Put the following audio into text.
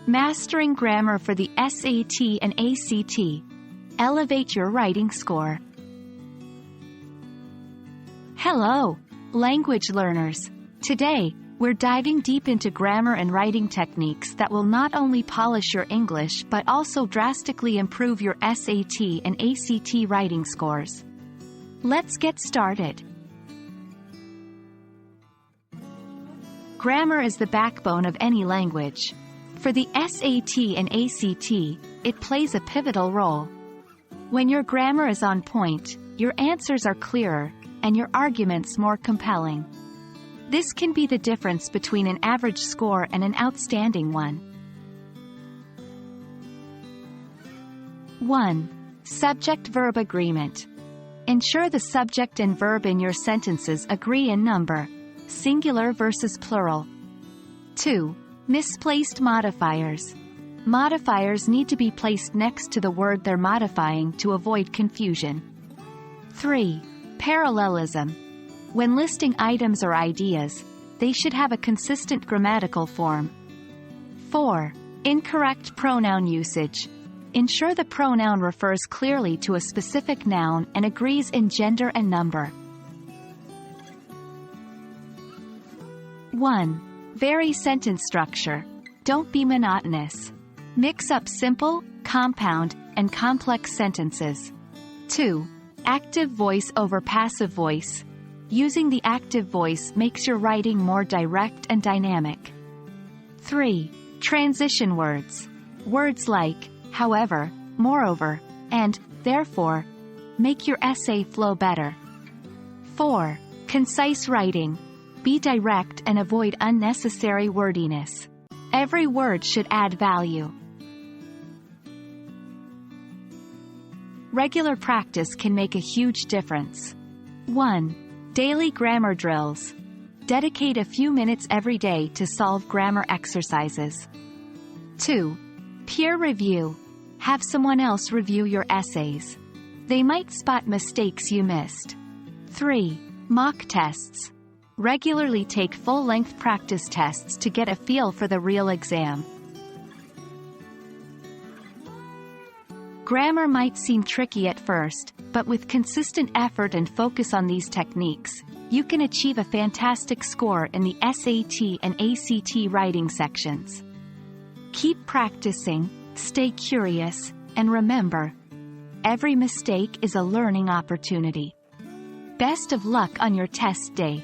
Mastering grammar for the SAT and ACT. Elevate your writing score. Hello, language learners. Today, we're diving deep into grammar and writing techniques that will not only polish your English but also drastically improve your SAT and ACT writing scores. Let's get started. Grammar is the backbone of any language. For the SAT and ACT, it plays a pivotal role. When your grammar is on point, your answers are clearer, and your arguments more compelling. This can be the difference between an average score and an outstanding one. 1. Subject-verb agreement. Ensure the subject and verb in your sentences agree in number, singular versus plural. 2. Misplaced modifiers. Modifiers need to be placed next to the word they're modifying to avoid confusion. 3. Parallelism. When listing items or ideas, they should have a consistent grammatical form. 4. Incorrect pronoun usage. Ensure the pronoun refers clearly to a specific noun and agrees in gender and number. 1. Vary sentence structure. Don't be monotonous. Mix up simple, compound, and complex sentences. 2. Active voice over passive voice. Using the active voice makes your writing more direct and dynamic. 3. Transition words. Words like, however, moreover, and, therefore, make your essay flow better. 4. Concise writing. Be direct and avoid unnecessary wordiness. Every word should add value. Regular practice can make a huge difference. 1. Daily grammar drills. Dedicate a few minutes every day to solve grammar exercises. 2. Peer review. Have someone else review your essays. They might spot mistakes you missed. 3. Mock tests. Regularly take full-length practice tests to get a feel for the real exam. Grammar might seem tricky at first, but with consistent effort and focus on these techniques, you can achieve a fantastic score in the SAT and ACT writing sections. Keep practicing, stay curious, and remember, every mistake is a learning opportunity. Best of luck on your test day.